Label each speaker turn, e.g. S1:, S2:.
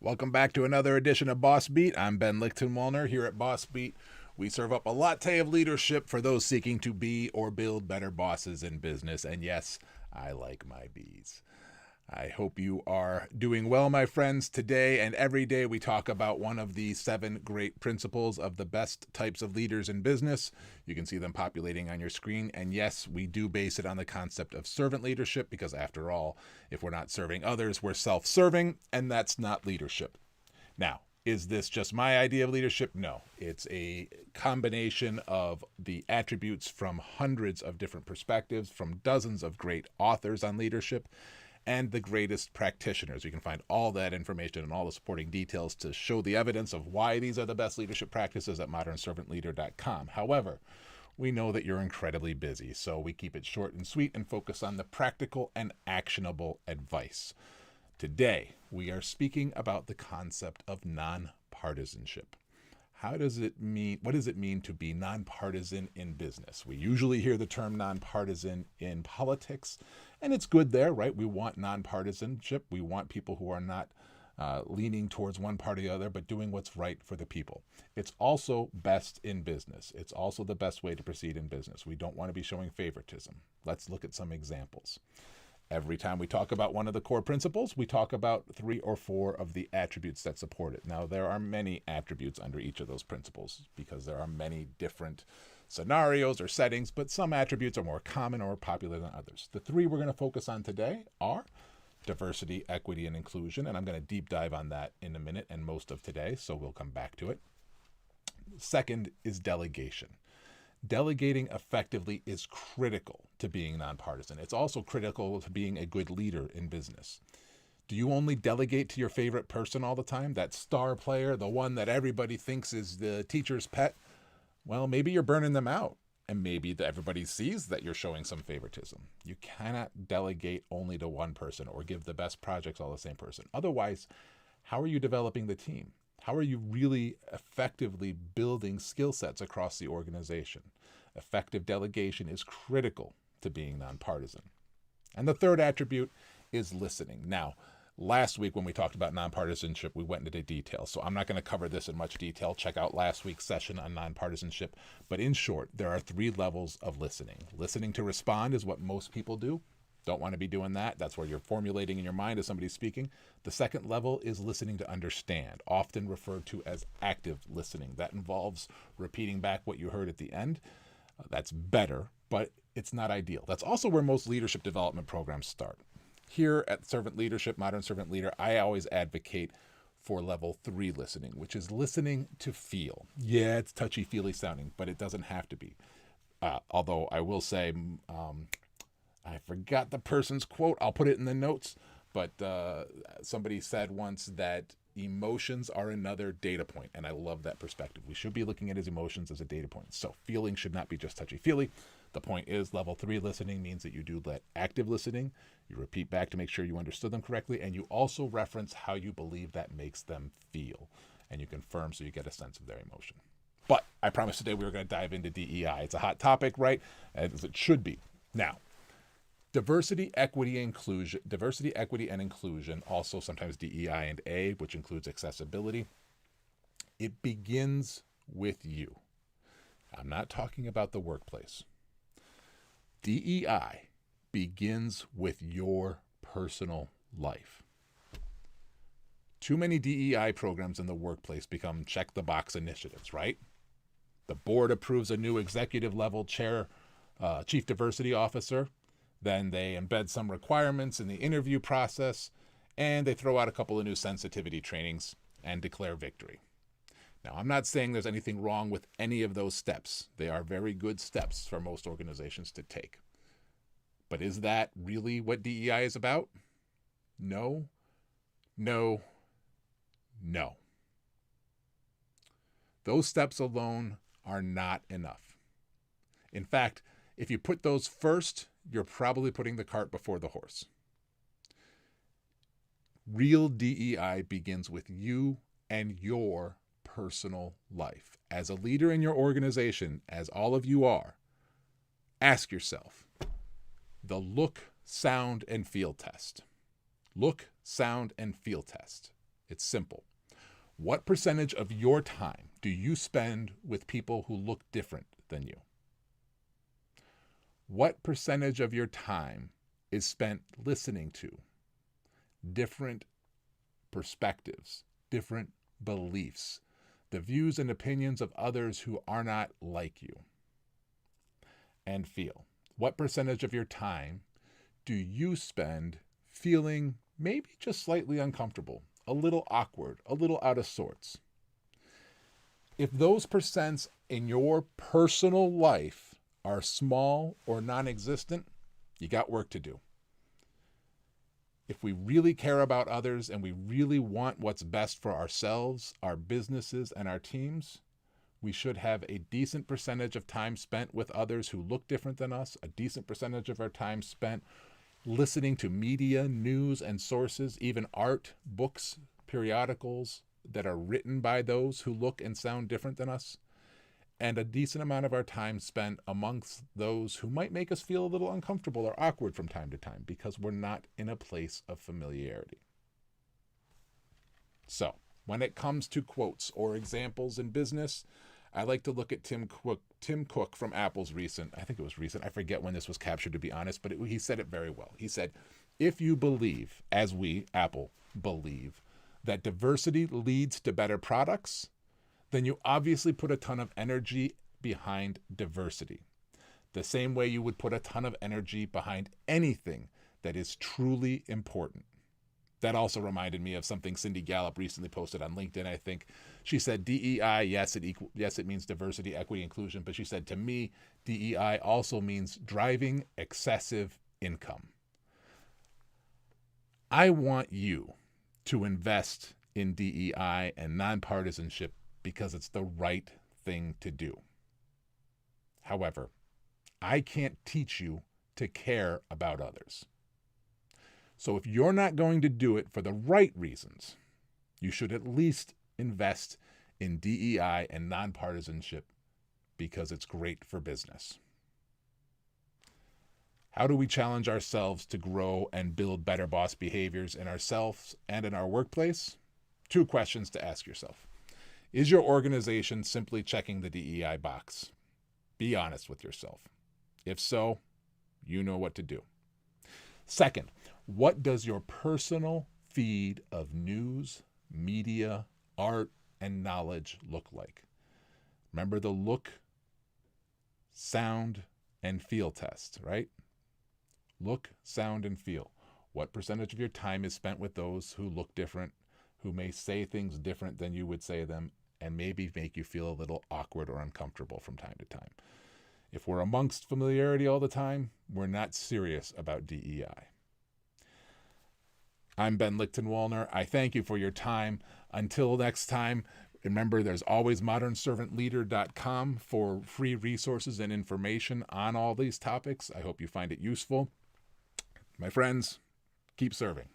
S1: Welcome back to another edition of Boss Beat. I'm Ben Lichtenwallner. Here at Boss Beat, we serve up a latte of leadership for those seeking to be or build better bosses in business. And yes, I like my bees. I hope you are doing well, my friends. Today and every day we talk about one of the 7 great principles of the best types of leaders in business. You can see them populating on your screen. And yes, we do base it on the concept of servant leadership because after all, if we're not serving others, we're self-serving, and that's not leadership. Now, is this just my idea of leadership? No. It's a combination of the attributes from hundreds of different perspectives, from dozens of great authors on leadership, and the greatest practitioners. You can find all that information and all the supporting details to show the evidence of why these are the best leadership practices at modernservantleader.com. However, we know that you're incredibly busy, so we keep it short and sweet and focus on the practical and actionable advice. Today, we are speaking about the concept of nonpartisanship. What does it mean to be nonpartisan in business? We usually hear the term nonpartisan in politics, and it's good there, right? We want nonpartisanship. We want people who are not leaning towards one party or the other, but doing what's right for the people. It's also best in business. It's also the best way to proceed in business. We don't want to be showing favoritism. Let's look at some examples. Every time we talk about one of the core principles, we talk about 3 or 4 of the attributes that support it. Now, there are many attributes under each of those principles because there are many different scenarios or settings, but some attributes are more common or popular than others. The 3 we're going to focus on today are diversity, equity, and inclusion, and I'm going to deep dive on that in a minute and most of today, so we'll come back to it. Second is delegation. Delegating effectively is critical to being nonpartisan. It's also critical to being a good leader in business. Do you only delegate to your favorite person all the time? That star player, the one that everybody thinks is the teacher's pet? Well, maybe you're burning them out. And maybe everybody sees that you're showing some favoritism. You cannot delegate only to one person or give the best projects all to the same person. Otherwise, how are you developing the team? How are you really effectively building skill sets across the organization? Effective delegation is critical to being nonpartisan. And the third attribute is listening. Now, last week when we talked about nonpartisanship, we went into detail. So I'm not going to cover this in much detail. Check out last week's session on nonpartisanship. But in short, there are 3 levels of listening. Listening to respond is what most people do. Don't want to be doing that. That's where you're formulating in your mind as somebody's speaking. The second level is listening to understand, often referred to as active listening. That involves repeating back what you heard at the end. That's better, but it's not ideal. That's also where most leadership development programs start. Here at Servant Leadership, Modern Servant Leader, I always advocate for level 3 listening, which is listening to feel. Yeah, it's touchy-feely sounding, but it doesn't have to be. Although I will say, I forgot the person's quote. I'll put it in the notes. But somebody said once that emotions are another data point. And I love that perspective. We should be looking at his emotions as a data point. So feeling should not be just touchy-feely. The point is level 3 listening means that you do that active listening. You repeat back to make sure you understood them correctly. And you also reference how you believe that makes them feel. And you confirm so you get a sense of their emotion. But I promised today we were going to dive into DEI. It's a hot topic, right? As it should be. Now, diversity, equity, and inclusion, also sometimes DEI and A, which includes accessibility. It begins with you. I'm not talking about the workplace. DEI begins with your personal life. Too many DEI programs in the workplace become check-the-box initiatives, right? The board approves a new executive level chief diversity officer. Then they embed some requirements in the interview process, and they throw out a couple of new sensitivity trainings and declare victory. Now, I'm not saying there's anything wrong with any of those steps. They are very good steps for most organizations to take. But is that really what DEI is about? No, no, no. Those steps alone are not enough. In fact, if you put those first, you're probably putting the cart before the horse. Real DEI begins with you and your personal life. As a leader in your organization, as all of you are, ask yourself the look, sound, and feel test. Look, sound, and feel test. It's simple. What percentage of your time do you spend with people who look different than you? What percentage of your time is spent listening to different perspectives, different beliefs, the views and opinions of others who are not like you? And feel. What percentage of your time do you spend feeling maybe just slightly uncomfortable, a little awkward, a little out of sorts? If those percents in your personal life are small or non-existent, you got work to do. If we really care about others and we really want what's best for ourselves, our businesses, and our teams, we should have a decent percentage of time spent with others who look different than us, a decent percentage of our time spent listening to media, news, and sources, even art, books, periodicals that are written by those who look and sound different than us, and a decent amount of our time spent amongst those who might make us feel a little uncomfortable or awkward from time to time because we're not in a place of familiarity. So, when it comes to quotes or examples in business, I like to look at Tim Cook from Apple's recent, I think it was recent, I forget when this was captured to be honest, but he said it very well. He said, if you believe, as we, Apple, believe, that diversity leads to better products, then you obviously put a ton of energy behind diversity. The same way you would put a ton of energy behind anything that is truly important. That also reminded me of something Cindy Gallup recently posted on LinkedIn, I think. She said DEI, yes, it means diversity, equity, inclusion, but she said, to me, DEI also means driving excessive income. I want you to invest in DEI and nonpartisanship because it's the right thing to do. However, I can't teach you to care about others. So if you're not going to do it for the right reasons, you should at least invest in DEI and nonpartisanship because it's great for business. How do we challenge ourselves to grow and build better boss behaviors in ourselves and in our workplace? 2 questions to ask yourself. Is your organization simply checking the DEI box? Be honest with yourself. If so, you know what to do. Second, what does your personal feed of news, media, art, and knowledge look like? Remember the look, sound, and feel test, right? Look, sound, and feel. What percentage of your time is spent with those who look different, who may say things different than you would say them, and maybe make you feel a little awkward or uncomfortable from time to time? If we're amongst familiarity all the time, we're not serious about DEI. I'm Ben Lichtenwallner. I thank you for your time. Until next time, remember there's always modernservantleader.com for free resources and information on all these topics. I hope you find it useful. My friends, keep serving.